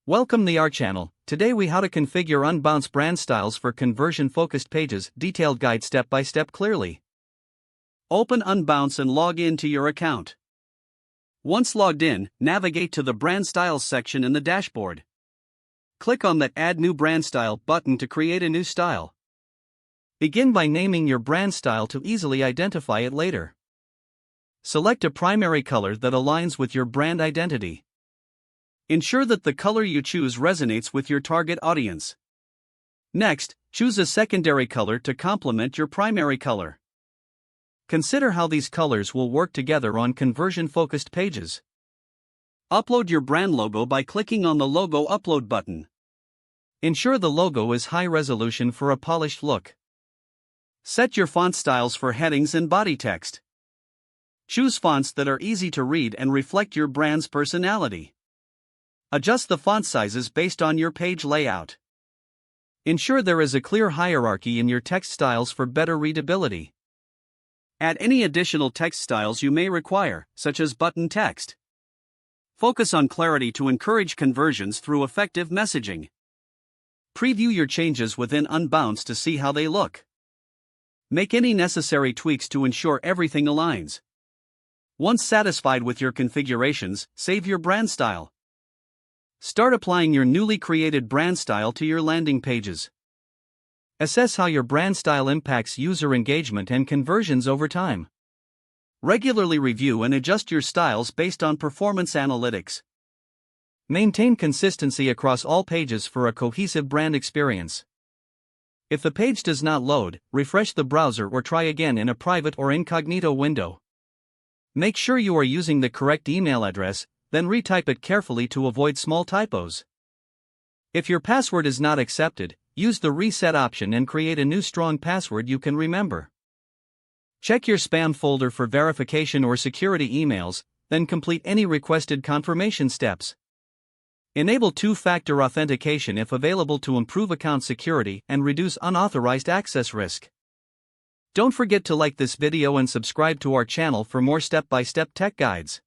Welcome to our channel. Today we how to configure Unbounce brand styles for conversion-focused pages, detailed guide step by step clearly. Open Unbounce and log in to your account. Once logged in, navigate to the Brand Styles section in the dashboard. Click on the Add New Brand Style button to create a new style. Begin by naming your brand style to easily identify it later. Select a primary color that aligns with your brand identity. Ensure that the color you choose resonates with your target audience. Next, choose a secondary color to complement your primary color. Consider how these colors will work together on conversion-focused pages. Upload your brand logo by clicking on the Logo Upload button. Ensure the logo is high resolution for a polished look. Set your font styles for headings and body text. Choose fonts that are easy to read and reflect your brand's personality. Adjust the font sizes based on your page layout. Ensure there is a clear hierarchy in your text styles for better readability. Add any additional text styles you may require, such as button text. Focus on clarity to encourage conversions through effective messaging. Preview your changes within Unbounce to see how they look. Make any necessary tweaks to ensure everything aligns. Once satisfied with your configurations, save your brand style. Start applying your newly created brand style to your landing pages. Assess how your brand style impacts user engagement and conversions over time. Regularly review and adjust your styles based on performance analytics. Maintain consistency across all pages for a cohesive brand experience. If the page does not load, refresh the browser or try again in a private or incognito window. Make sure you are using the correct email address, then retype it carefully to avoid small typos. If your password is not accepted, use the reset option and create a new strong password you can remember. Check your spam folder for verification or security emails, then complete any requested confirmation steps. Enable two-factor authentication if available to improve account security and reduce unauthorized access risk. Don't forget to like this video and subscribe to our channel for more step-by-step tech guides.